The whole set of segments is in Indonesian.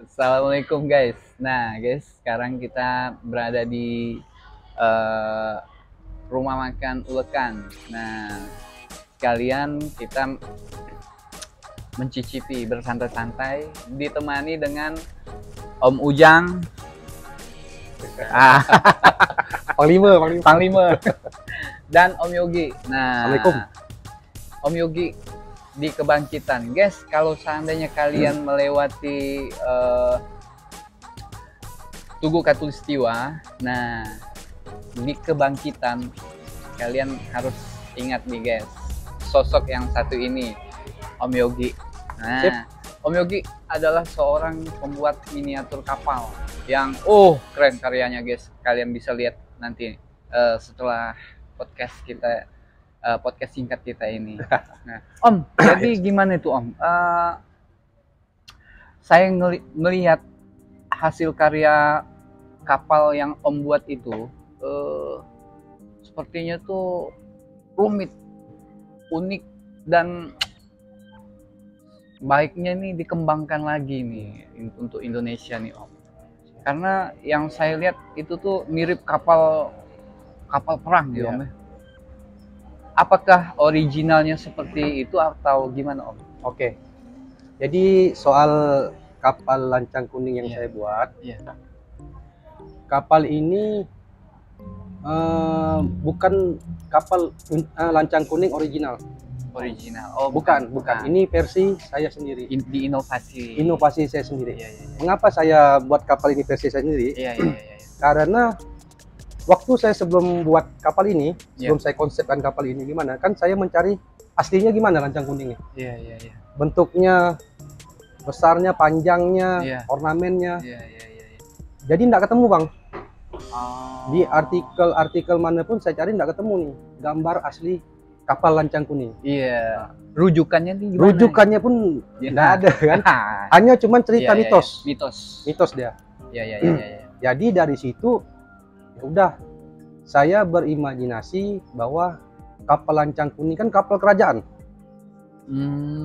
Assalamualaikum guys. Nah guys, sekarang kita berada di eh, rumah makan Ulekan. Nah, sekalian kita mencicipi bersantai-santai, ditemani dengan Om Ujang, ah, Panglima, dan Om Yogi. Nah, Assalamualaikum. Om Yogi di Kebangkitan, guys. Kalau seandainya kalian melewati Tugu Katulistiwa, nah di Kebangkitan kalian harus ingat nih guys, sosok yang satu ini, Om Yogi. Nah, Sip. Om Yogi adalah seorang pembuat miniatur kapal yang keren karyanya guys. Kalian bisa lihat nanti setelah podcast kita, podcast singkat kita ini. Nah, Om, jadi gimana itu Om? Saya melihat hasil karya kapal yang Om buat itu sepertinya tuh rumit, unik, dan baiknya nih dikembangkan lagi nih untuk Indonesia nih Om. Karena yang saya lihat itu tuh mirip kapal perang gitu Om. Apakah originalnya seperti itu atau gimana Om? Oke. Jadi soal kapal lancang kuning yang saya buat, kapal ini bukan kapal lancang kuning original. Oh, bukan. Ini versi saya sendiri. Inovasi saya sendiri. Mengapa saya buat kapal ini versi saya sendiri? Karena waktu saya sebelum buat kapal ini, sebelum saya konsepkan kapal ini gimana, kan saya mencari aslinya gimana lancang kuningnya. Bentuknya, besarnya, panjangnya, ornamennya. Jadi tidak ketemu Bang. Di artikel manapun saya cari tidak ketemu nih gambar asli kapal lancang kuning. Rujukannya nih gimana? Rujukannya pun tidak ada kan. Hanya cuman cerita mitos dia. Jadi dari situ ya udah saya berimajinasi bahwa kapal lancang kuning kan kapal kerajaan.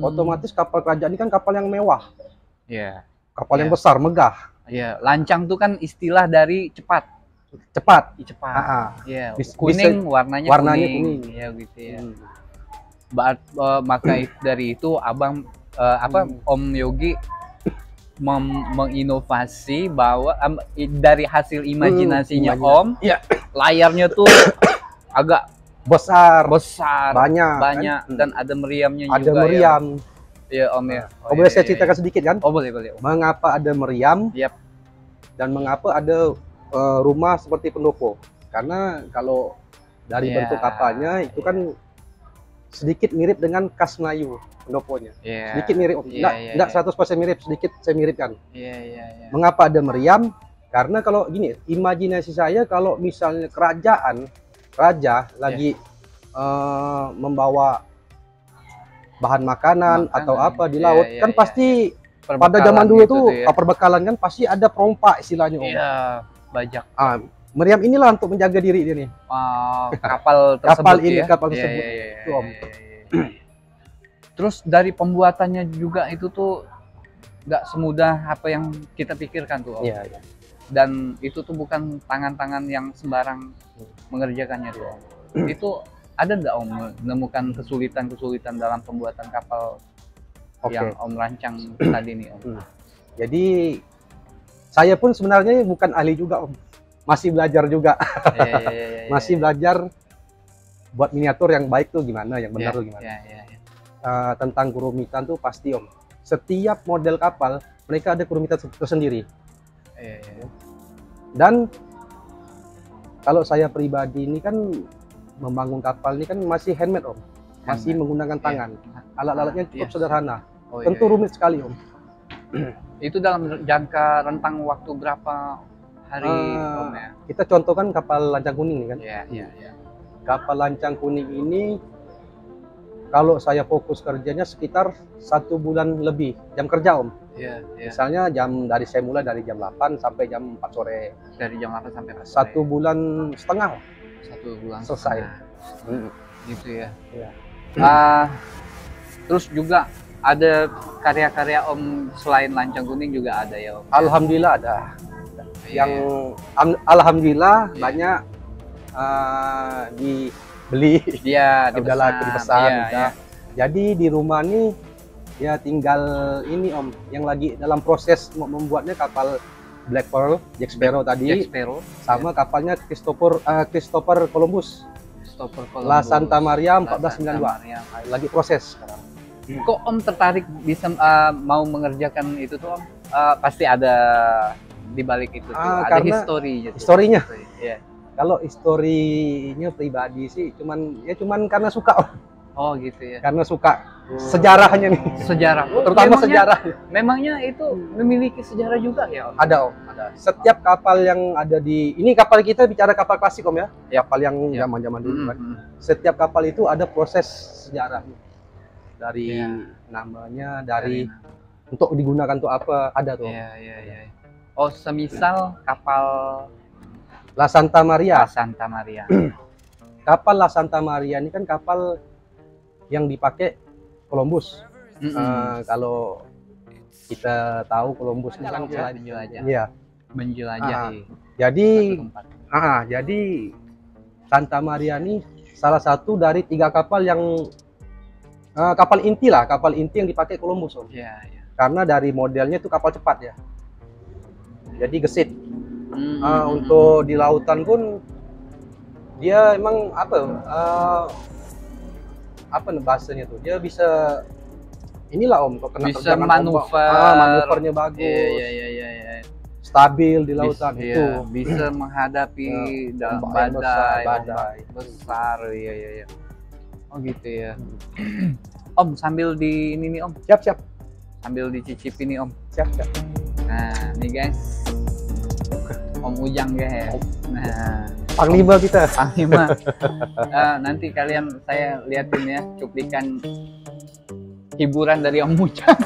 Otomatis kapal kerajaan ini kan kapal yang mewah. Kapal yang besar, megah. Lancang tuh kan istilah dari cepat. Kuning, warnanya kuning. Ya gitu ya. Maka dari itu Abang Om Yogi menginovasi bahwa dari hasil imajinasinya Om, layarnya tuh agak besar, banyak kan? Dan ada meriamnya juga. Ada meriam. Ya Om ya. Boleh saya ceritakan sedikit kan? Boleh. Mengapa ada meriam? Dan mengapa ada rumah seperti pendopo? Karena kalau dari bentuk kapalnya itu kan sedikit mirip dengan khas Melayu pendoponya. Sedikit mirip, enggak 100% mirip, sedikit saya miripkan. Mengapa ada meriam? Karena kalau gini, imajinasi saya kalau misalnya raja lagi membawa bahan makanan atau apa di laut, kan pasti pada zaman dulu itu perbekalan kan pasti ada perompak istilahnya. Bajak. Meriam inilah untuk menjaga diri dia nih. Kapal tersebut. Kapal tersebut. Itu, Om. Terus dari pembuatannya juga itu tuh nggak semudah apa yang kita pikirkan tuh Om. Dan itu tuh bukan tangan-tangan yang sembarang mengerjakannya tuh Om. Itu ada nggak Om menemukan kesulitan dalam pembuatan kapal yang Om rancang tadi nih Om? Jadi saya pun sebenarnya bukan ahli juga Om, masih belajar juga. Masih belajar buat miniatur yang baik tuh gimana, yang benar tuh gimana. Tentang kerumitan tuh pasti Om. Setiap model kapal mereka ada kerumitan tersendiri. Dan kalau saya pribadi ini kan membangun kapal ini kan masih handmade Om, masih menggunakan tangan. Alat-alatnya cukup sederhana. Tentu rumit sekali Om. Itu dalam jangka rentang waktu berapa hari Om ya? Kita contohkan kapal lancang kuning kan. Kapal lancang kuning ini kalau saya fokus kerjanya sekitar 1 bulan lebih jam kerja Om. Misalnya saya mulai dari jam 8 sampai jam 4 sore. Dari jam 8 sampai 4 sore. 1 bulan setengah. 1 bulan selesai. Gitu ya. Terus juga Ada karya-karya Om selain Lancang Kuning juga ada ya Om? Alhamdulillah ada. Yang alhamdulillah banyak dibeli. Iya, dipesan. Jadi di rumah nih ya tinggal ini Om, yang lagi dalam proses membuatnya kapal Black Pearl, Jack Sparrow tadi, sama kapalnya Christopher Columbus, La Santa Maria 1492, lagi proses sekarang. Kok Om tertarik bisa mau mengerjakan itu tuh Om? Pasti ada di balik itu tuh, ada historinya. Yeah. Kalau historinya pribadi sih cuman karena suka Om. Oh gitu ya. Karena suka sejarahnya nih. Sejarah. Terutama sejarah. Memangnya itu memiliki sejarah juga ya Om? Ada Om, ada. Setiap kapal yang ada ini kapal kita bicara kapal klasik Om ya. Kapal yang zaman-zaman dulu kan. Setiap kapal itu ada proses sejarah. Dari namanya, dari untuk digunakan untuk apa, ada tuh. Iya. Oh, semisal kapal La Santa Maria. Kapal La Santa Maria ini kan kapal yang dipakai Columbus. Kalau kita tahu Columbus ini kan menjelajahi. Jadi Santa Maria ini salah satu dari 3 kapal yang kapal inti yang dipakai Columbus Om. Karena dari modelnya itu kapal cepat ya. Jadi gesit. Untuk di lautan pun dia emang apa bahasanya tuh, dia bisa inilah Om, kok kena bisa manuvernya bagus, stabil di lautan itu, bisa menghadapi badai besar, oh gitu ya. Om sambil di ini nih Om, siap sambil dicicipi nih Om, siap. Nah nih guys, Om Ujang guys, nah Panglima kita. Nanti saya liatin ya cuplikan hiburan dari Om Ujang.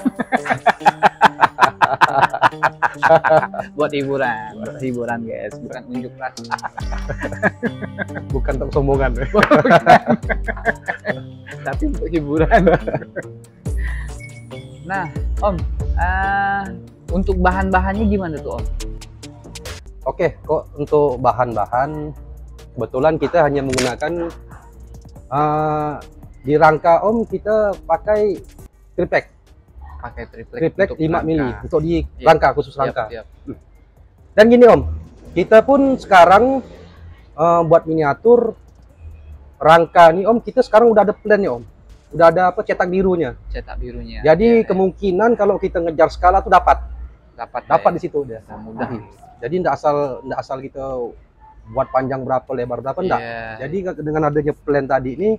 Buat hiburan guys, bukan unjuk rasa. Bukan untuk sombongan. Tapi untuk hiburan. Nah Om, untuk bahan-bahannya gimana tuh Om? Oke, kok untuk bahan-bahan kebetulan kita hanya menggunakan di rangka Om kita pakai triplek. Triplek 5 mili untuk di rangka, khusus rangka. Dan gini Om, kita pun sekarang buat miniatur rangka nih Om, kita sekarang udah ada plan-nya Om. Udah ada cetak birunya. Jadi kemungkinan kalau kita ngejar skala tuh dapat di situ udah. Mudah. Jadi nggak asal kita buat panjang berapa, lebar berapa, enggak. Jadi dengan adanya plan tadi ini,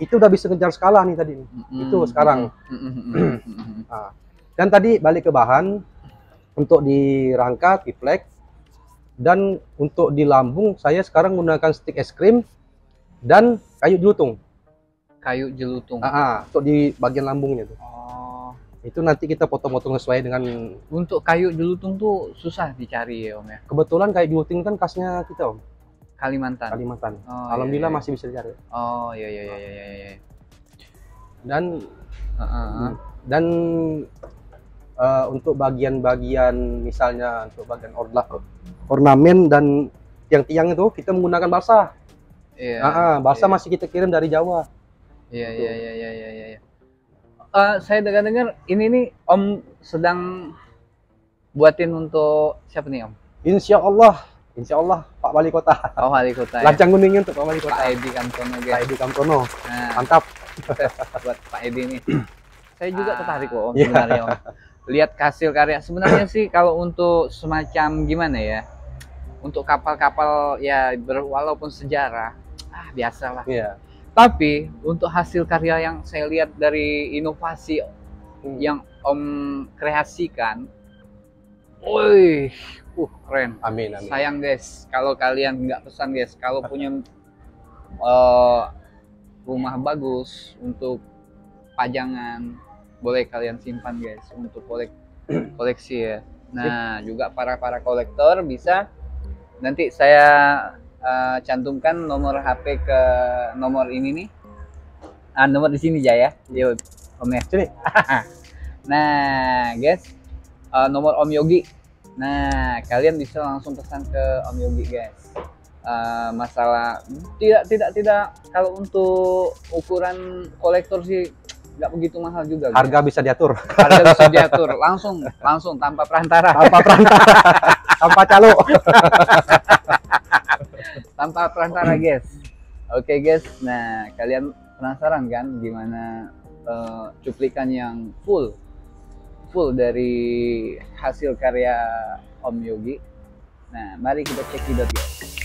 itu udah bisa ngejar skala nih tadi. Itu sekarang. Nah, dan tadi balik ke bahan, untuk di rangka, triplek, dan untuk di lambung, saya sekarang menggunakan stick es krim dan kayu jelutung. Untuk di bagian lambungnya tuh. Itu nanti kita potong-potong sesuai dengan. Untuk kayu jelutung tuh susah dicari ya Om ya? Kebetulan kayu jelutung kan khasnya kita Om. Kalimantan. Alhamdulillah masih bisa dicari. Oh iya. Dan untuk bagian-bagian misalnya untuk bagian ornamen dan tiang-tiang itu kita menggunakan balsa. Balsa masih kita kirim dari Jawa. Iya. Saya dengar ini nih Om sedang buatin untuk siapa nih Om? Insya Allah Pak Wali Kota. Oh Wali Kota. Lancang Kuningnya untuk Pak Wali Kota. Pak Edi Kamtono. Nah, mantap. Buat Pak Edi nih. Saya juga tertarik kok Om sebenarnya Om. Lihat hasil karya sebenarnya sih kalau untuk semacam gimana ya? Untuk kapal-kapal ya walaupun sejarah, biasalah. Tapi untuk hasil karya yang saya lihat dari inovasi yang Om kreasikan, keren. Amin. Sayang guys, kalau kalian nggak pesan guys, kalau punya rumah bagus untuk pajangan, boleh kalian simpan guys untuk koleksi ya. Nah juga para kolektor bisa, nanti saya cantumkan nomor HP ke nomor ini nih, nomor di sini aja ya. Om ya. Sini. Nah, guys, nomor Om Yogi. Nah, kalian bisa langsung pesan ke Om Yogi, guys. Masalah tidak kalau untuk ukuran kolektor sih nggak begitu mahal juga. Harga bisa diatur. Harga bisa diatur langsung tanpa perantara. Tanpa calo. Tanpa perantara, guys. Oke, guys. Nah, kalian penasaran kan gimana cuplikan yang full dari hasil karya Om Yogi? Nah, mari kita cekidot, guys.